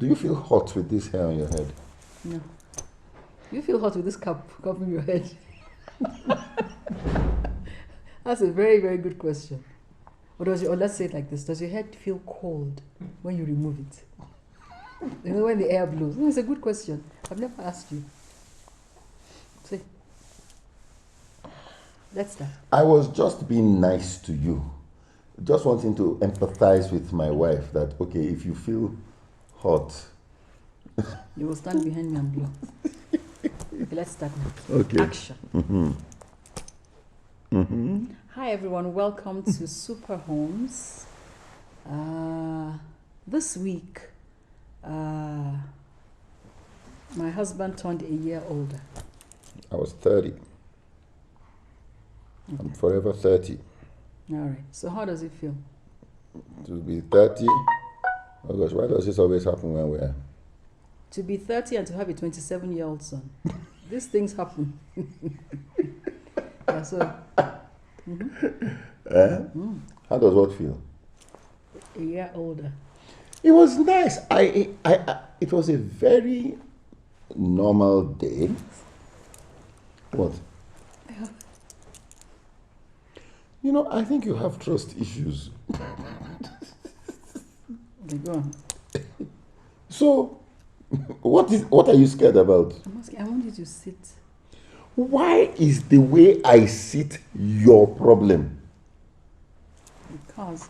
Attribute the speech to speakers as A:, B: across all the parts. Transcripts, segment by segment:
A: Do you feel hot with this hair on your head?
B: No. You feel hot with this cap covering your head? That's a very, very good question. Or let's say it like this. Does your head feel cold when you remove it? You know, when the air blows? No, it's a good question. I've never asked you. See. Let's start.
A: I was just being nice to you. Just wanting to empathize with my wife that, okay, if you feel hot.
B: You will stand behind me and blow. Okay, let's start now.
A: Okay.
B: Action. Hi everyone, welcome to Super Homes. This week, my husband turned a year older.
A: I was 30. Okay. I'm forever 30.
B: All right. So how does it feel?
A: To be 30? Oh gosh, why does this always happen when we're...
B: To be 30 and to have a 27-year-old son. These things happen. Yeah, so...
A: How does what feel?
B: A year older.
A: It was nice. It was a very normal day. What? You know, I think you have trust issues.
B: Okay, go on.
A: So, what are you scared about?
B: I want you to sit.
A: Why is the way I sit your problem?
B: Because,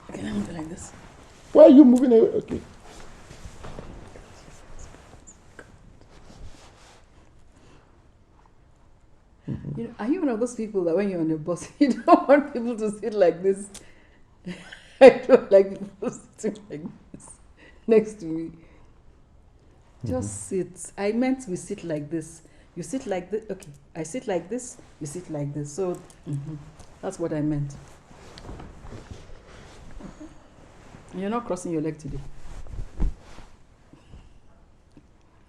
B: okay, let me do like this.
A: Why are you moving away? Okay.
B: You know, are you one of those people that when you're on a bus, you don't want people to sit like this? I don't like people sitting like this next to me. Just sit. I meant we sit like this. You sit like this. Okay, I sit like this. You sit like this. So that's what I meant. You're not crossing your leg today.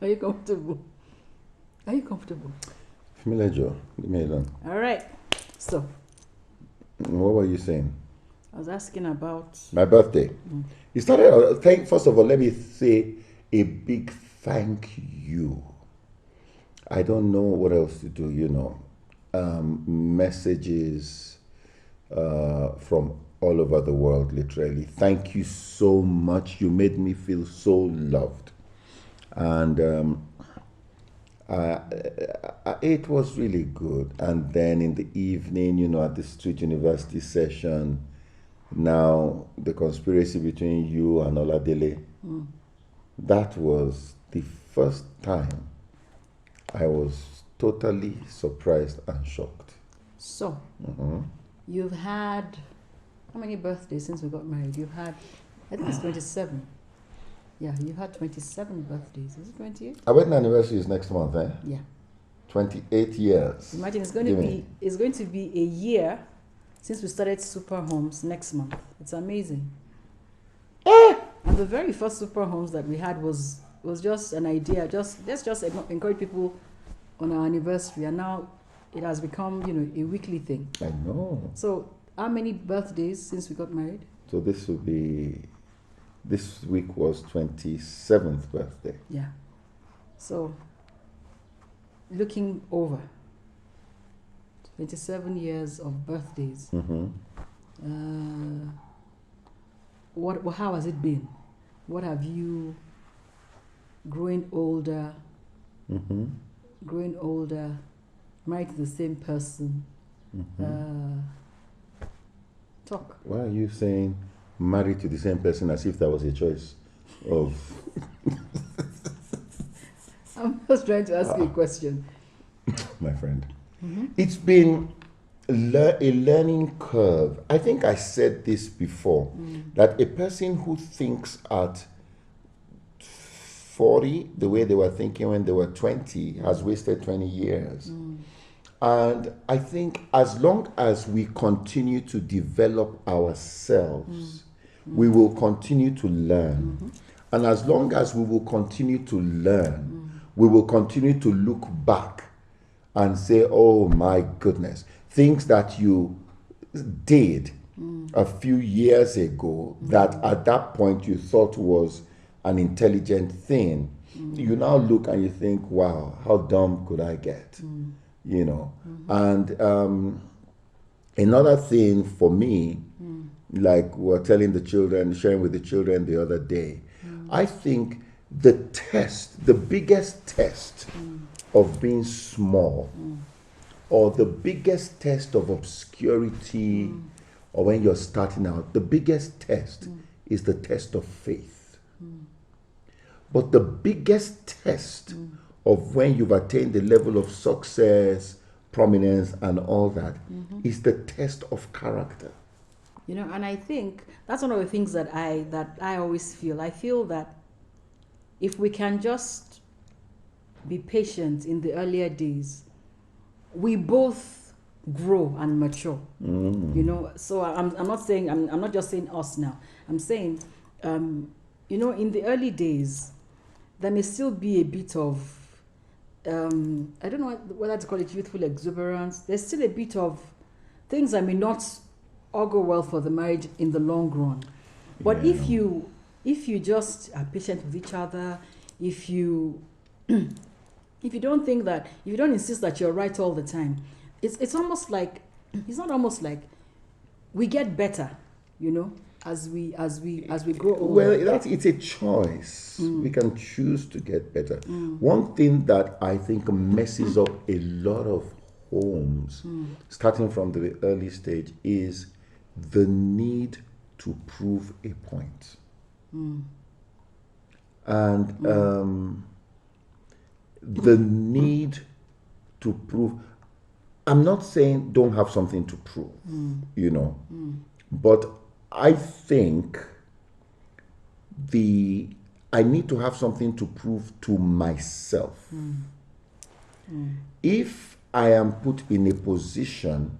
B: Are you comfortable? Are you comfortable?
A: Familiar Joe, leave me alone.
B: All right. So.
A: What were you saying?
B: I was asking about
A: my birthday. It started. First of all, let me say a big thank you. I don't know what else to do. You know, messages from all over the world. Literally, thank you so much. You made me feel so loved, and it was really good. And then in the evening, you know, at the Street University session. Now, the conspiracy between you and Oladele, that was the first time I was totally surprised and shocked.
B: So, you've had, how many birthdays since we got married? You've had, I think it's 27. Yeah, you've had 27 birthdays. Is it 28?
A: Our wedding anniversary is next month, eh?
B: Yeah.
A: 28 years.
B: Imagine it's going to be a year since we started Super Homes next month. It's amazing. And the very first Super Homes that we had was just an idea. Let's just encourage people on our anniversary. And now it has become, you know, a weekly thing.
A: I know.
B: So how many birthdays since we got married?
A: So this week was 27th birthday.
B: Yeah. So looking over 27 years of birthdays. How has it been? What have you, growing older, married to the same person, talk.
A: Why are you saying married to the same person as if that was a choice of...
B: I'm just trying to ask you a question.
A: My friend. It's been a learning curve. I think I said this before, that a person who thinks at 40 the way they were thinking when they were 20 has wasted 20 years. And I think as long as we continue to develop ourselves, we will continue to learn. And as long as we will continue to learn, we will continue to look back and say, oh my goodness, things that you did a few years ago that at that point you thought was an intelligent thing, you now look and you think, wow, how dumb could I get? You know. And another thing for me, like we were telling the children, sharing with the children the other day, I think the biggest test of being small, or the biggest test of obscurity, or when you're starting out, the biggest test is the test of faith. But the biggest test of when you've attained the level of success, prominence, and all that is the test of character.
B: You know, and I think that's one of the things that I always feel. I feel that if we can just be patient in the earlier days, we both grow and mature. You know, so I'm not saying, I'm not just saying us now. I'm saying, you know, in the early days, there may still be a bit of, I don't know whether to call it youthful exuberance. There's still a bit of things that may not augur well for the marriage in the long run. But if you just are patient with each other, if you don't think that, if you don't insist that you're right all the time, it's almost like, it's not almost like, we get better, you know, as we grow older.
A: Well, it's a choice. We can choose to get better. One thing that I think messes up a lot of homes, starting from the early stage, is the need to prove a point. And the need to prove, I'm not saying don't have something to prove, you know, but I think I need to have something to prove to myself. If I am put in a position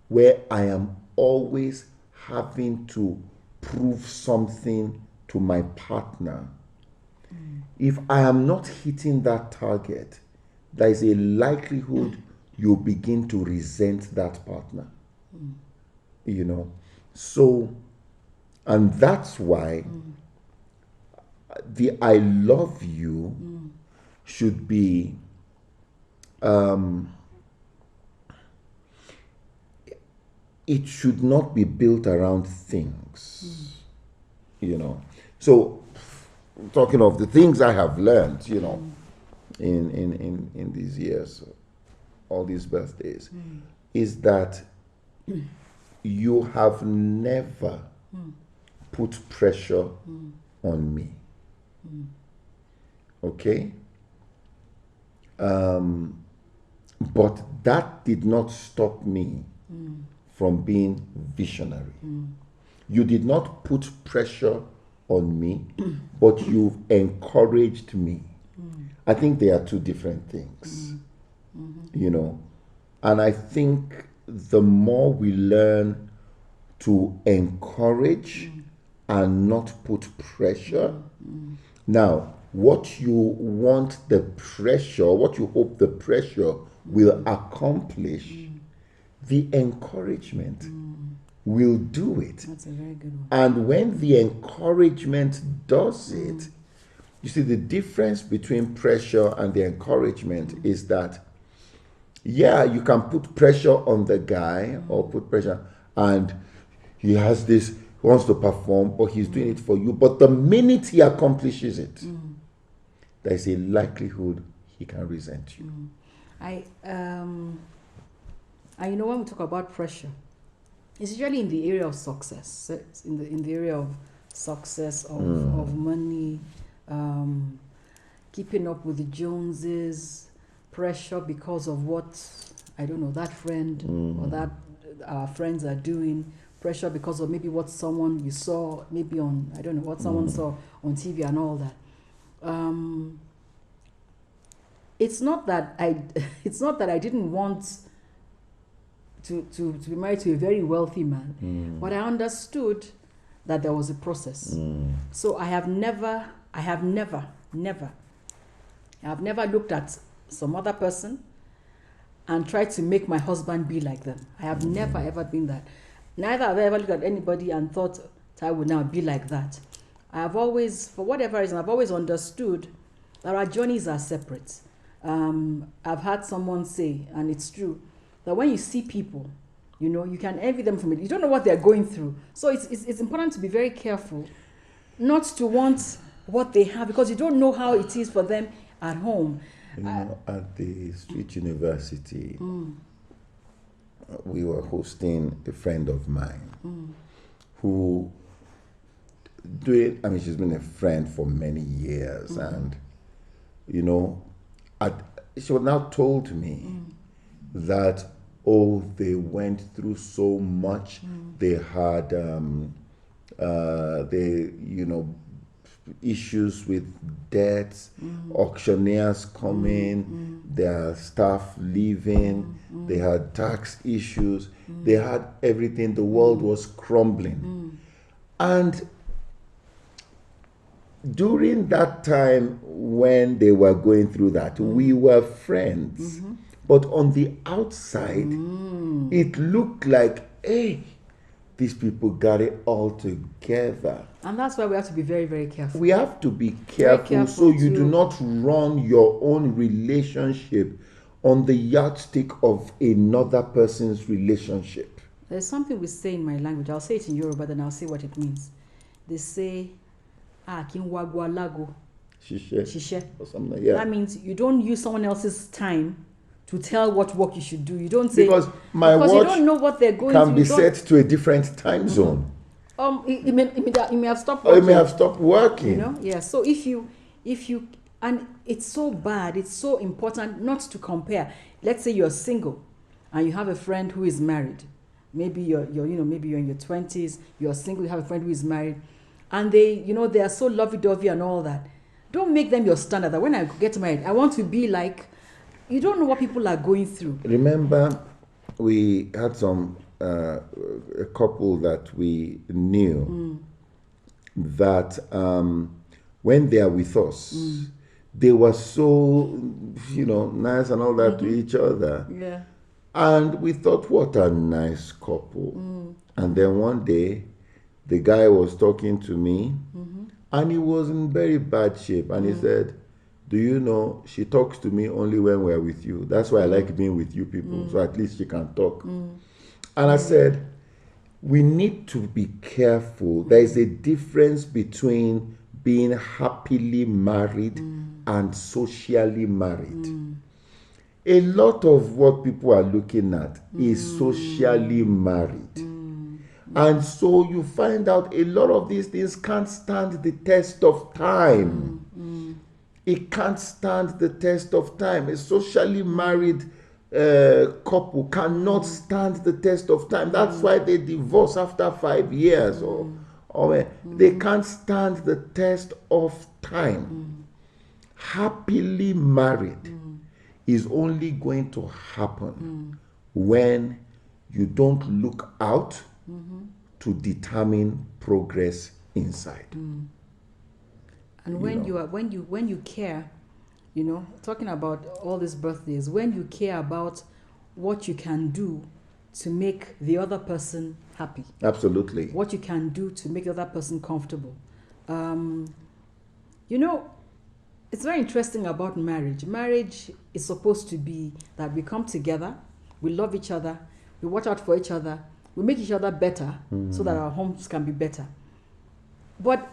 A: where I am always having to prove something to my partner, if I am not hitting that target, there is a likelihood you begin to resent that partner. You know, so, and that's why the I love you should be it should not be built around things, you know. So, talking of the things I have learned, you know, in these years, all these birthdays, is that you have never put pressure on me. Okay? But that did not stop me from being visionary. You did not put pressure on me, but you've encouraged me. I think they are two different things, you know. And I think the more we learn to encourage and not put pressure. Now, what you want the pressure, what you hope the pressure will accomplish, the encouragement will do it.
B: That's a very good one.
A: And when the encouragement does it, you see, the difference between pressure and the encouragement is that, yeah, you can put pressure on the guy or put pressure, and he has this, he wants to perform, or he's doing it for you. But the minute he accomplishes it, there is a likelihood he can resent you.
B: You know, when we talk about pressure, it's usually in the area of success. It's in the area of success, of money, keeping up with the Joneses, pressure because of what, I don't know, that friend or that our friends are doing, pressure because of maybe what someone you saw, maybe on, I don't know, what someone saw on TV and all that. It's not that I didn't want to be married to a very wealthy man, but I understood that there was a process. So I have never looked at some other person and tried to make my husband be like them. I have never ever been that. Neither have I ever looked at anybody and thought I would now be like that. I've always, for whatever reason, I've always understood that our journeys are separate. I've had someone say, and it's true, that when you see people, you know, you can envy them from it. You don't know what they're going through. So it's important to be very careful not to want what they have, because you don't know how it is for them at home.
A: You know, at the street university, we were hosting a friend of mine who she's been a friend for many years, and you know, she now told me that they went through so much. They had issues with debts, auctioneers coming, their staff leaving, they had tax issues, they had everything. The world was crumbling. And during that time when they were going through that, we were friends. But on the outside, it looked like, hey, these people got it all together.
B: And that's why we have to be very, very careful.
A: We have to be careful so you do not run your own relationship on the yardstick of another person's relationship.
B: There's something we say in my language. I'll say it in Yoruba, then I'll say what it means. They say, kinwagwa lago. Shishe.
A: Or something like that.
B: That means you don't use someone else's time to tell what work you should do. You don't say,
A: because my watch
B: you don't know what they're going
A: can
B: through.
A: be set to a different time zone.
B: It may have stopped
A: Or
B: working.
A: it may have stopped working.
B: You know, yeah. So if you, and it's so bad, it's so important not to compare. Let's say you're single, and you have a friend who is married. Maybe maybe you're in your 20s. You're single. You have a friend who is married, and they are so lovey-dovey and all that. Don't make them your standard. That when I get married, I want to be like. You don't know what people are going through.
A: Remember, we had a couple that we knew that when they are with us, they were so, nice and all that to each other.
B: Yeah.
A: And we thought, what a nice couple. And then one day, the guy was talking to me, and he was in very bad shape. And he said, do you know, she talks to me only when we're with you. That's why I like being with you people, so at least she can talk. And I said, we need to be careful. There is a difference between being happily married and socially married. A lot of what people are looking at is socially married. And so you find out a lot of these things can't stand the test of time. It can't stand the test of time. A socially married couple cannot stand the test of time. That's why they divorce after 5 years, or they can't stand the test of time. Happily married is only going to happen when you don't look out to determine progress inside.
B: And when you care, talking about all these birthdays, when you care about what you can do to make the other person happy.
A: Absolutely.
B: What you can do to make the other person comfortable. It's very interesting about marriage. Marriage is supposed to be that we come together, we love each other, we watch out for each other, we make each other better so that our homes can be better. But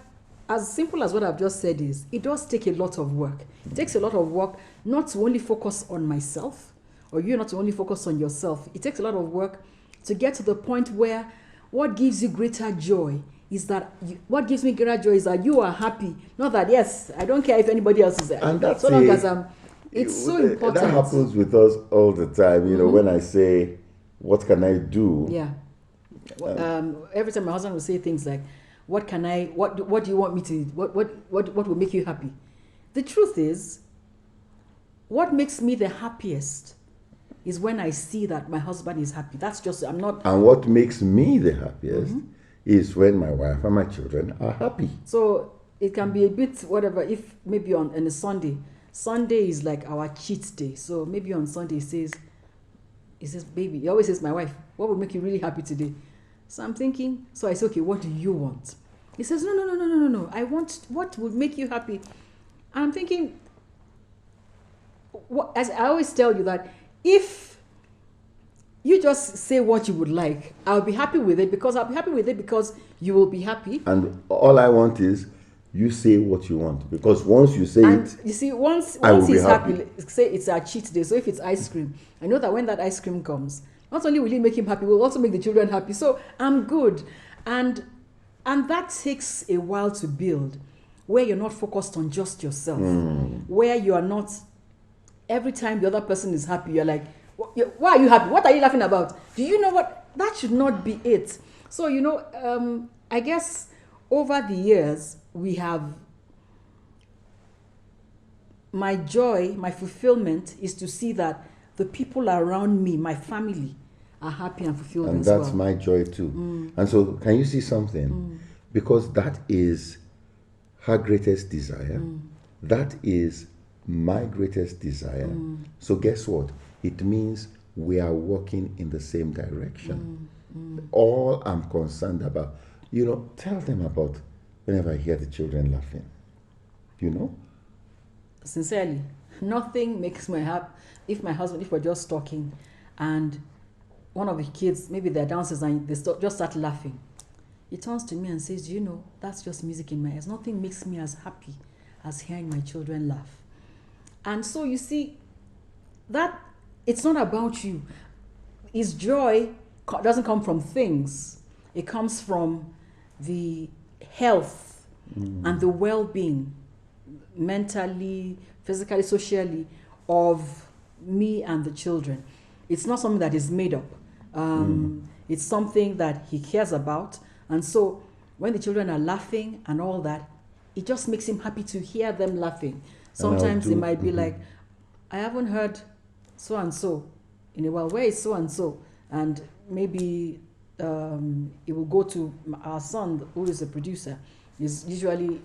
B: as simple as what I've just said is, it does take a lot of work. It takes a lot of work not to only focus on myself, or you not to only focus on yourself. It takes a lot of work to get to the point where what gives you greater joy is that what gives me greater joy is that you are happy. Not that, yes, I don't care if anybody else is there.
A: And that's
B: so long as it's so important.
A: That happens with us all the time. When I say, what can I do?
B: Yeah. Every time my husband will say things like, what do you want me to, what will make you happy? The truth is, what makes me the happiest is when I see that my husband is happy. That's just, I'm not.
A: And what makes me the happiest is when my wife and my children are happy.
B: So it can be a bit whatever, if maybe on a Sunday is like our cheat day. So maybe on Sunday he says, baby, he always says, my wife, what will make you really happy today? So I'm thinking, so I say, okay, what do you want? He says, no. I want what would make you happy. And I'm thinking, as I always tell you, that if you just say what you would like, I'll be happy with it, because you will be happy.
A: And all I want is you say what you want, because once you say it,
B: you see, once
A: he's
B: happy, say it's a cheat day. So if it's ice cream, I know that when that ice cream comes, not only will it make him happy, will also make the children happy. So I'm good, and that takes a while to build, where you're not focused on just yourself, where you are not. Every time the other person is happy, you're like, why are you happy? What are you laughing about? Do you know what? That should not be it. So, I guess over the years, we have, my joy, my fulfillment is to see that the people around me, my family, are happy and fulfilled
A: and
B: as well.
A: that's my joy too. And so, can you see something? Because that is her greatest desire. That is my greatest desire. So guess what? It means we are working in the same direction. All I'm concerned about, tell them about whenever I hear the children laughing.
B: Sincerely, nothing makes me happy if we're just talking and one of the kids, maybe they're downstairs and they just start laughing. He turns to me and says, that's just music in my ears. Nothing makes me as happy as hearing my children laugh. And so you see, that it's not about you. His joy doesn't come from things. It comes from the health and the well-being, mentally, physically, socially, of me and the children. It's not something that is made up. It's something that he cares about. And so when the children are laughing and all that, it just makes him happy to hear them laughing. Sometimes it might be like, I haven't heard so-and-so in a while. Where is so-and-so? And maybe it will go to our son, who is a producer. He's usually,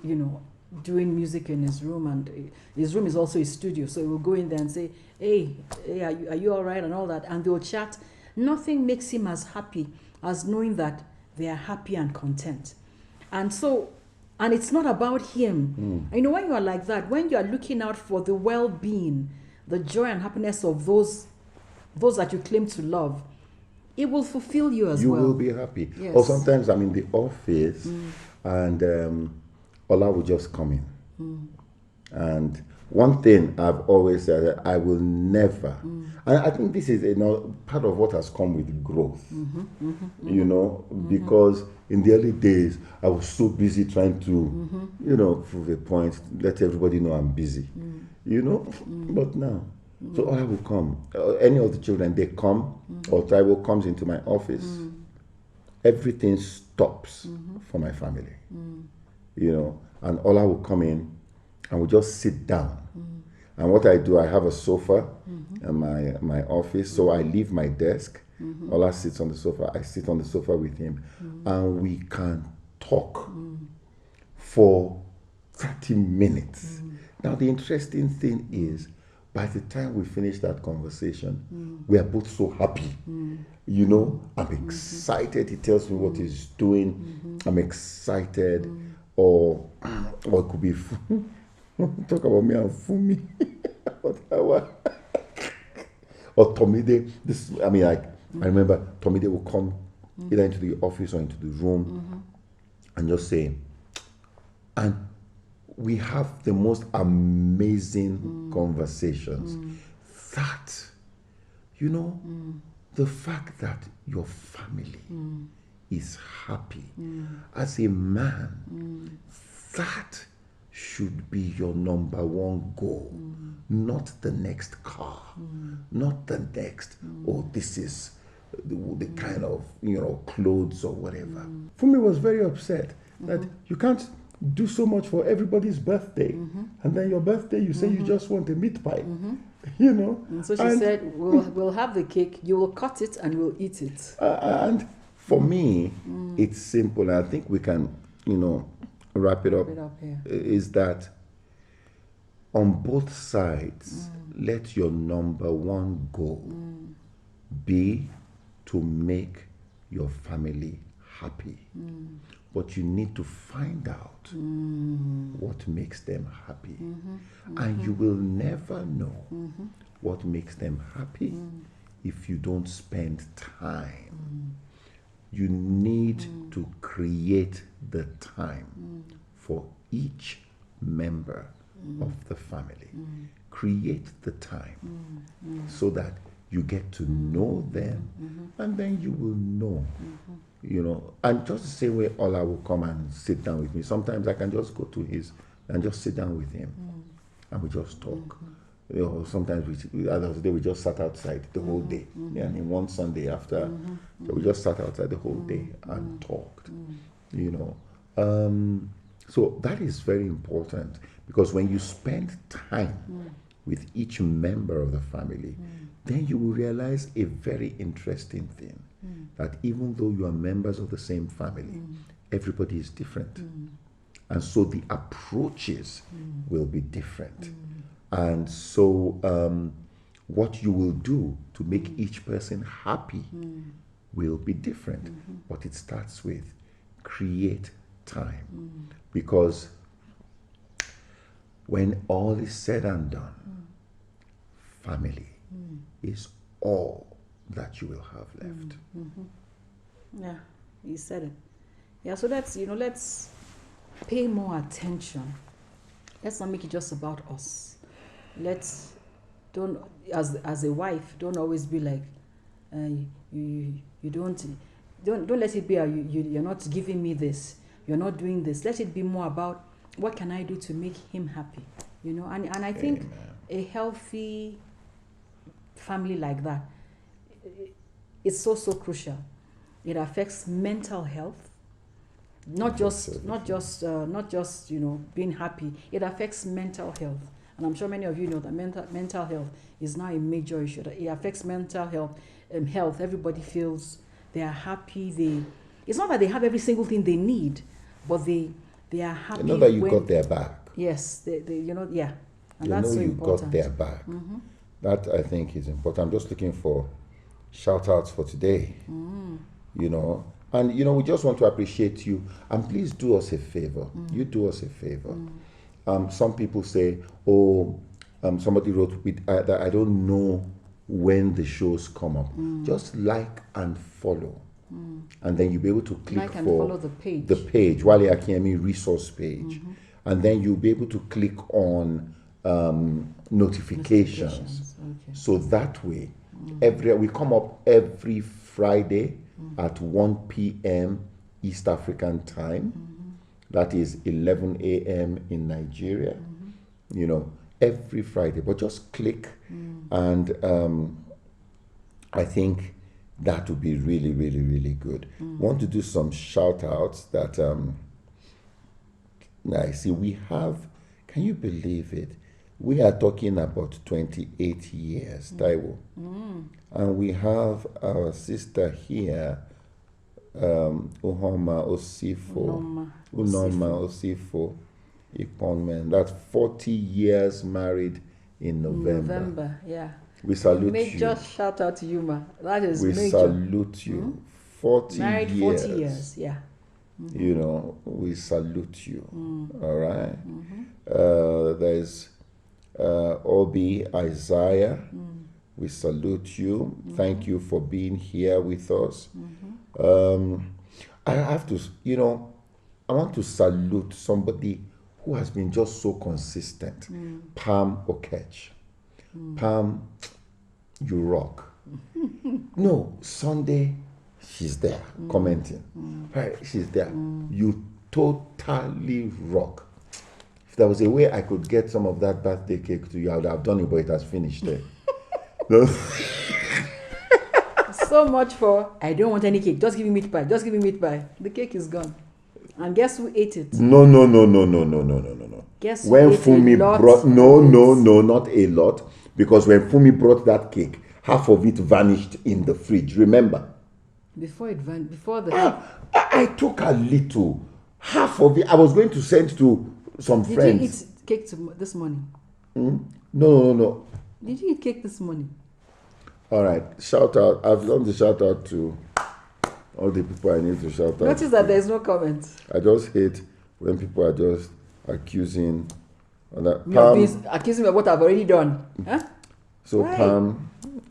B: doing music in his room, and his room is also his studio. So he will go in there and say, hey, are you all right? And all that. And they'll chat. Nothing makes him as happy as knowing that they are happy and content. And so, and it's not about him. When you are like that, when you are looking out for the well-being, the joy and happiness of those that you claim to love, it will fulfill you as well.
A: You will be happy.
B: Yes.
A: Or sometimes I'm in the office and Ola will just come in. And one thing I've always said, I will never, and I think this is part of what has come with growth, because in the early days, I was so busy trying to, prove a point, let everybody know I'm busy, but now, so Ola will come, any of the children, they come, or Taiwo comes into my office, everything stops for my family, and Ola will come in and we'll just sit down. And what I do, I have a sofa in my office, so I leave my desk. Ola sits on the sofa, I sit on the sofa with him, and we can talk for 30 minutes. Now, the interesting thing is, by the time we finish that conversation, we are both so happy. I'm excited. He tells me what he's doing. I'm excited. Or it could be talk about me and Fumi. Or Tomide. I remember Tomide will come either into the office or into the room and just say, and we have the most amazing conversations. That, the fact that your family is happy as a man, that should be your number one goal, not the next car, not the next, this is the kind of, clothes or whatever. Fumi was very upset that you can't do so much for everybody's birthday, and then your birthday, you say you just want a meat pie,
B: And so she said, we'll have the cake, you will cut it and we'll eat it.
A: And for me, it's simple, and I think we can, wrap it up
B: here.
A: Is that on both sides, let your number one goal be to make your family happy. but you need to find out what makes them happy. And you will never know what makes them happy if you don't spend time. You need to create the time for each member of the family. Create the time so that you get to know them, and then you will know. You know, and just the same way Ola will come and sit down with me. Sometimes I can just go to his and just sit down with him and we just talk. You know, sometimes the other day we just sat outside the whole day. Yeah, and one Sunday after, so we just sat outside the whole day and talked. You know, so that is very important, because when you spend time with each member of the family, then you will realize a very interesting thing, that even though you are members of the same family, everybody is different. And so the approaches will be different. And so what you will do to make each person happy will be different. But it starts with create time. Because when all is said and done, family is all that you will have left.
B: Yeah, you said it. Yeah, so let's pay more attention. Let's not make it just about us. Let's don't, as a wife, don't always be like, you don't let it be you're not giving me this, you're not doing this. Let it be more about what can I do to make him happy, you know. And I think a healthy family like that is so crucial. It affects mental health, not just being happy. It affects mental health, and I'm sure many of you know that mental health is now a major issue. It affects mental health. Everybody feels they are happy. It's not that they have every single thing they need, but they are happy.
A: You know that you got their back.
B: Yes, and
A: that's so important. You got their back. That, I think, is important. I'm just looking for shout-outs for today. You know, and we just want to appreciate you, and please do us a favor. You do us a favor. Some people say, somebody wrote that I don't know when the shows come up. Just like and follow, and then you'll be able to click
B: follow the page,
A: Wale Akinyemi resource page, and then you'll be able to click on notifications. Okay. So that way, we come up every Friday at 1 p.m. East African time. That is 11 a.m. in Nigeria. You know, every Friday. But just click, and I think that would be really, really, really good. Want to do some shout outs that I see we have. Can you believe it? We are talking about 28 years, Taiwo. And we have our sister here, Unoma Osifo Iponmen. That's 40 years married in November.
B: Yeah.
A: We salute
B: you. Just shout out to you, ma. That is
A: we
B: major.
A: Salute you. 40
B: married
A: years.
B: 40 years, yeah.
A: You know, we salute you. All right. There's Obi Isaiah. We salute you. Thank you for being here with us. I have to, I want to salute somebody who has been just so consistent. Pam Okech. Pam, you rock. No, Sunday, she's there commenting. Right, she's there. You totally rock. If there was a way I could get some of that birthday cake to you, I would have done it, but it has finished there. No.
B: So much for, I don't want any cake. Just give me meat pie. Just give me meat pie. The cake is gone. And guess who ate it?
A: No.
B: Guess who
A: when
B: ate
A: Fumi brought no, not a lot, because when Fumi brought that cake, half of it vanished in the fridge. Remember?
B: Before it vanished, before the
A: I took a little, half of it. I was going to send to some friends.
B: Did you eat cake this morning?
A: No.
B: Did you eat cake this morning?
A: All right, shout out. I've done the shout out to all the people I need to shout out.
B: Notice that there's no comment.
A: I just hate when people are just accusing.
B: Accusing me of what I've already done. Huh?
A: So
B: Right.
A: Pam,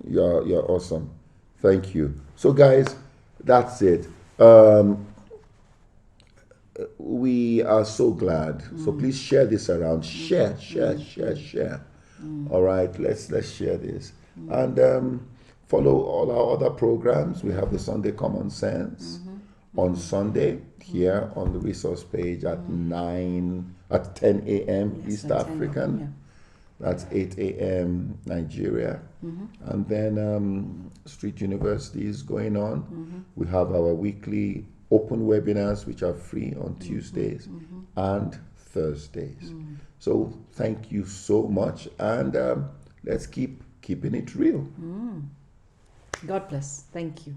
A: you're awesome. Thank you. So guys, that's it. We are so glad. So please share this around. Share. All right, let's share this. And follow all our other programs. We have the Sunday Common Sense on Sunday here on the resource page at 10 a.m.
B: Yes,
A: East
B: at 10
A: African.
B: a.m.
A: That's 8 a.m. Nigeria. And then Street University is going on. We have our weekly open webinars, which are free on Tuesdays and Thursdays. So thank you so much. And let's keeping it real.
B: God bless. Thank you.